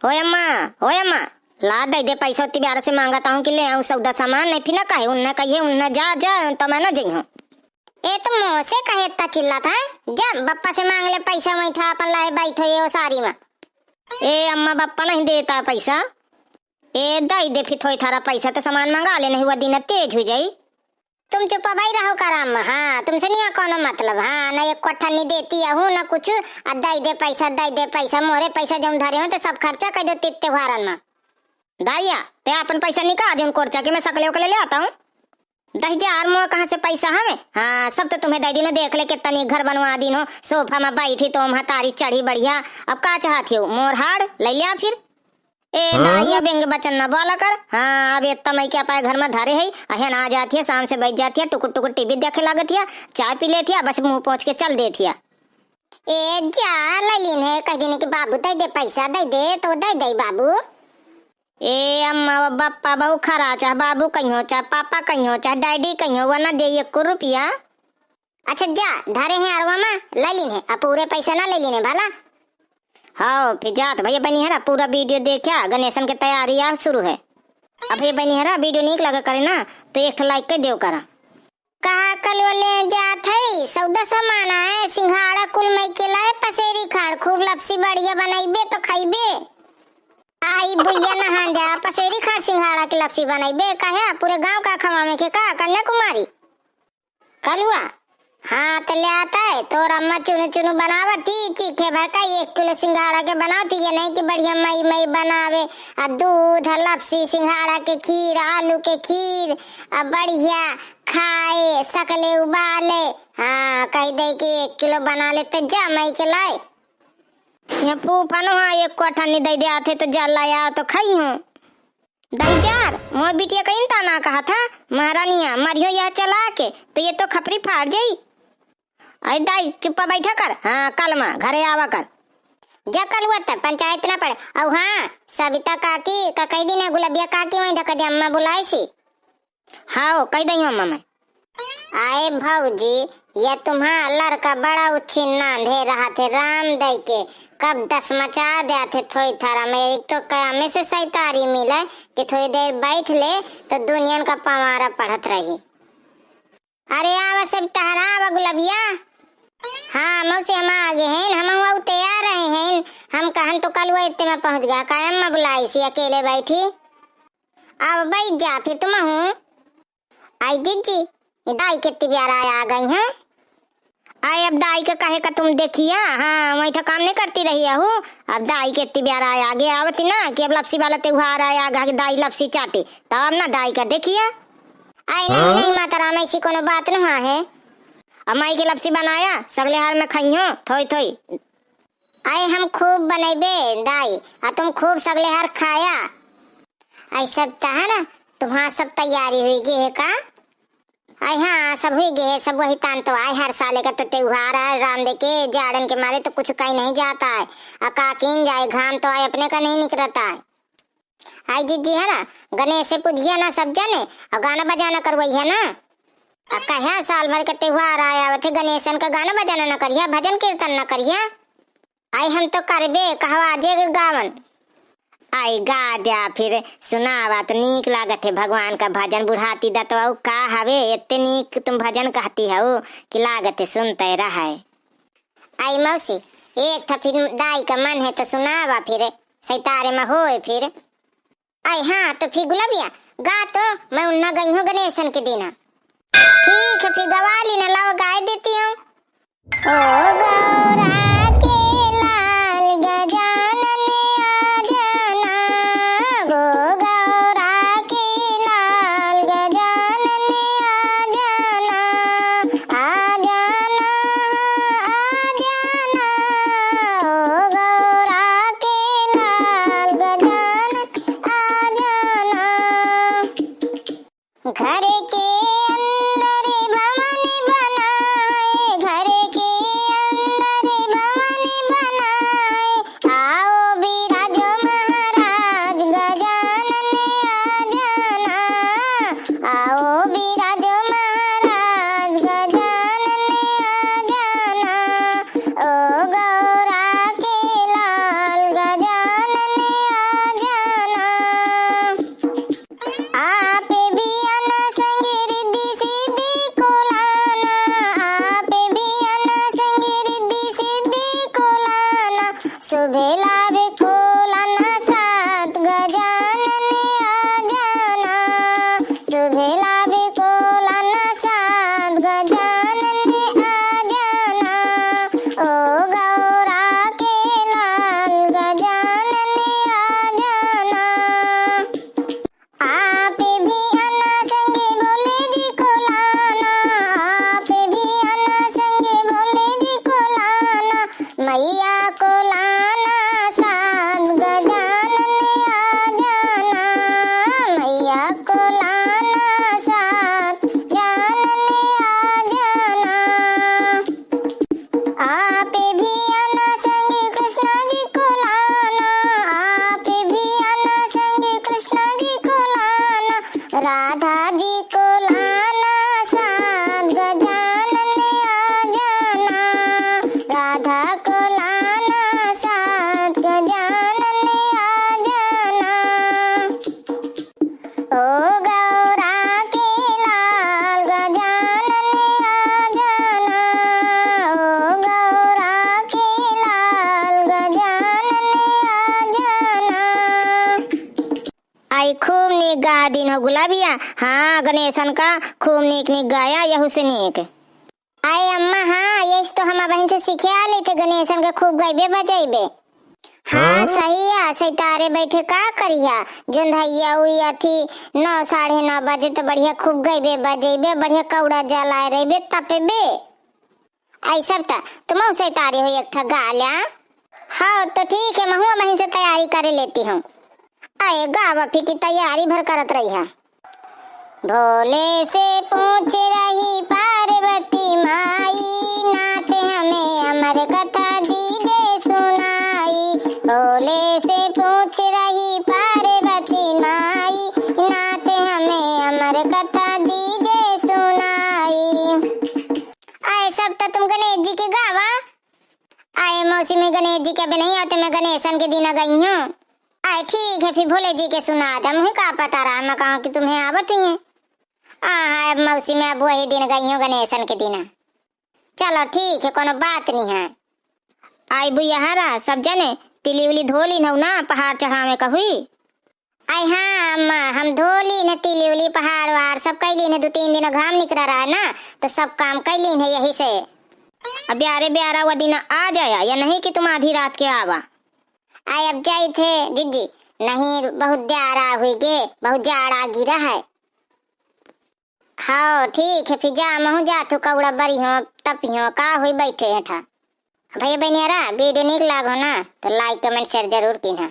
होय अम्मा, ला दे दे पैसा उतनी ब्याह से मांगता हूँ कि ले आऊँ सौदा सामान, नहीं फिर ना कहे उन्हें कहिए उन्हें जा जा तो मैं ना जई हूँ। ए तो मुँह से कहे इतना चिल्ला था, जब बप्पा से मांग ले पैसा वही था अपन लाए बैठो ये सारी में। ए अम्मा बप्पा नहीं देता पैसा, ए दई दे फिर थोड़ी थारा पैसा तो सामान मंगा ले, नहीं हुआ दिन तेज हो जाई। तुम चुप भाई रहो कराम, हाँ तुमसे नहीं कोनो मतलब, हाँ ना एक कट्ठा नहीं देती हूँ ना कुछ, दई दे पैसा मोरे पैसा जो धरे हो तो सब खर्चा कर दो त्योहारन में। दाइया ते अपन पैसा निकाल जो कोर्चा के मैं सकले के ले आता हूँ। 10,000 मोह कहाँ से पैसा हमें, हाँ सब तो तुम्हें दे दिनो, देख ले कितनी घर बनवा दी हो, सोफा में बैठी तो हम तारी चढ़ी बढ़िया, अब का चाहती हो मोर हार ले लिया फिर। ए दाइया बेंग बचन न बोला कर, हाँ अब इतना मैं क्या पाए घर में धरे है, अहन आ जाती है शाम से बैठ जाती है, टुकुर टुकुर टीवी देखे लगती है, चाय पी लेती है, बस मुंह पहुँच के चल देती है। ए जा ललीन है कह देने की बाबू दे दे पैसा, दे दे तो दे दे बाबू। ए अम्मा बप्पा बहु खरा, चाहे बाबू कहीं हो चाहे पापा कहीं हो चाहे डैडी कहीं हो, वरना दे 1 रुपया। अच्छा जा धरे हैं अरवा में ले लीन है, अब पूरे पैसा ना ले लीने भला। हाँ फिर जात भैया बनी है पूरा वीडियो देखा, गणेशन की तैयारी यार शुरू है। अब भैया बनी है वीडियो नीक लगा करे ना तो 1 लाइक कर देव करा। कहा कल ले जात है सौदा सामान है, सिंघाड़ा कुल मई के लाए पसेरी खाड़, खूब लपसी बढ़िया बनाइबे तो खाइबे। आई भैया नहा जा पसेरी खाड़ सिंघाड़ा की लपसी बनाइबे, कहे पूरे गांव का खवावे के का कन्याकुमारी कलुआ। हाँ तो ले आता है तो अम्मा चुनु चुनु बनावती चीखे भर का 1 किलो सिंघाड़ा के बनाती है, नहीं कि बढ़िया मई मई बनावे, दूध लपसी सिंघाड़ा के खीर आलू के खीर बढ़िया खाए सकले उबाले, हाँ कह दे कि 1 किलो बना लेते जा मई के लाए। यहाँ फूफा नो हाँ 1 कोठा नहीं दे आते तो जा लाया तो खाई हूँ। 10,000 मोर बिटिया कहीं ता ना कहा था महारानिया मरियो यह चला के तो ये तो खपरी फाड़ जाई। अरे दाई चुप्पा बैठा कर, हाँ कल माँ घरे आवा कर, जा कल हुआ था पंचायत ना पड़े। और हाँ सविता काकी का कह दी ना गुलाबिया काकी वहीं धक्का दे अम्मा बुलाई सी, हाँ कह दी अम्मा मैं। आए भौजी ये तुम्हारा लड़का बड़ा उच्छिन नांधे रहा थे राम दई के, कब 10 मचा दे थे थोड़ी थारा में, एक तो कयामे से सैतारी मिले कि थोड़ी देर बैठ ले तो दुनिया का पवारा पढ़त रही। अरे आवा सब तहरा आवा गुलाबिया, हाँ मौसी हम आगे हैं, हम हुआ तैयार रहे हैं, हम कहन तो कल हुआ इतने में पहुंच गया, कायम में बुलाई सी अकेले बैठी। अब बैठ जा फिर तुम हूँ आई दीजी दाई कितनी प्यारा आ गई है। आए अब दाई का कहे का तुम देखिया, हाँ वही तो काम नहीं करती रही हूँ, अब दाई कितनी प्यारा आगे आवती ना कि अब लपसी वाला त्योहार आया दाई लपसी चाटी तब ना दाई का देखिया। आई नहीं नहीं माता राम ऐसी कोनो बात न हुआ है, अब माई की लपसी बनाया सगले हार में खाई हो थोई थोई। आए हम खूब बनेबे दाई आ तुम खूब सगले हार खाया। आई सब है ना तुम्हारा सब तैयारी हुई गई है का? आई हाँ सब हुई गई है, सब वही तान तो आए हर साल का तो त्योहार है राम दे के जाड़न के मारे तो कुछ कहीं नहीं जाता है, काकीन जाए घाम तो आए अपने का नहीं निकलता है। आई दीदी है ना गणेश से पूछिए ना सब जने और गाना बजाना करवाई है ना, कहा साल भर का त्योहार आया थे गणेशन का गाना बजाना न करिया भजन कीर्तन न करिया। आई हम तो करबे कहवा जे गावन आई गा दिया फिर सुनावा तो नीक लागत है भगवान का भजन, बुढ़ाती दा तो का हवे इतने नीक तुम भजन कहती हो कि लागत है सुनते रहे। आई मौसी एक था फिर दाई का मन है तो सुनावा फिर सैतारे में होए फिर। आई हाँ तो फिर गुलाबिया गा तो मैं उन्ना गई हूँ गणेशन के दिन, ठीक है फिर गवाली न लाओ गाय देती हूँ। ओ गौरा के लाल गजानन आ जाना, गो गौरा के लाल गजानन आ जाना, आ जाना आ जाना, ओ गौरा के लाल गजानन आ जाना। घर के ओ गौरा के लाल गजानन आई खूब नीक गा दिन हो गुलाबिया। हाँ गणेशन का खूब नीक नीक गाया यहू से नीक। आए अम्मा हाँ ये तो हम बहन से सीखे आ लेते गणेशन के खूब गाइबे बजाइबे। हाँ सही है सैतारे बैठे का करिया जोन धैया हुई अथी 9 साढ़े 9 बजे तो बढ़िया खूब गाइबे बजेबे बढ़िया कौड़ा जलाए रहे तपेबे। आई सब तुम सैतारे हो एक ठा गा लिया। हाँ तो ठीक है मैं बहन से तैयारी करे लेती हूँ। आए गावा फिर की तैयारी भर करत रही है। भोले से पूछ रही पार्वती माई नाथ हमें अमर कथा दीजे सुनाई। भोले से पूछ रही पार्वती माई नाथ हमें अमर कथा दीजे सुनाई। आए सब तो तुम गणेश जी के गावा। आए मौसी में गणेश जी के भी नहीं आते मैं गणेशन के दिन गई हूँ। आए ठीक है फिर भोले जी के सुना था मुझे का पता रहा मैं कहा कि तुम्हें आवत ही है। हाँ मौसी में अब वही दिन गई हूँ गणेशन के दिन। चलो ठीक है कोनो बात नहीं है। आई बुआ हरा सब जने तिली उली धोली न ना पहाड़ चढ़ावे का हुई। आई हाँ अम्मा हम धोली न तिली उली पहाड़ वहाड़ सब कैली न 2-3 दिन घाम निकला रहा ना तो सब काम कैली है यही से। अब ब्यारे ब्यारा हुआ दिन आ जाया या नहीं कि तुम आधी रात के आवा। आए अब जाई थे दीदी नहीं बहुत जाड़ा हुई गे बहुत जाड़ा गिरा है। हाँ ठीक है फिर जा महू जा तू कौड़ा बरी हो तपियो का हुई बैठे है ठा। भैया बहनियारा वीडियो निक लागो ना तो लाइक कमेंट शेयर जरूर कीना।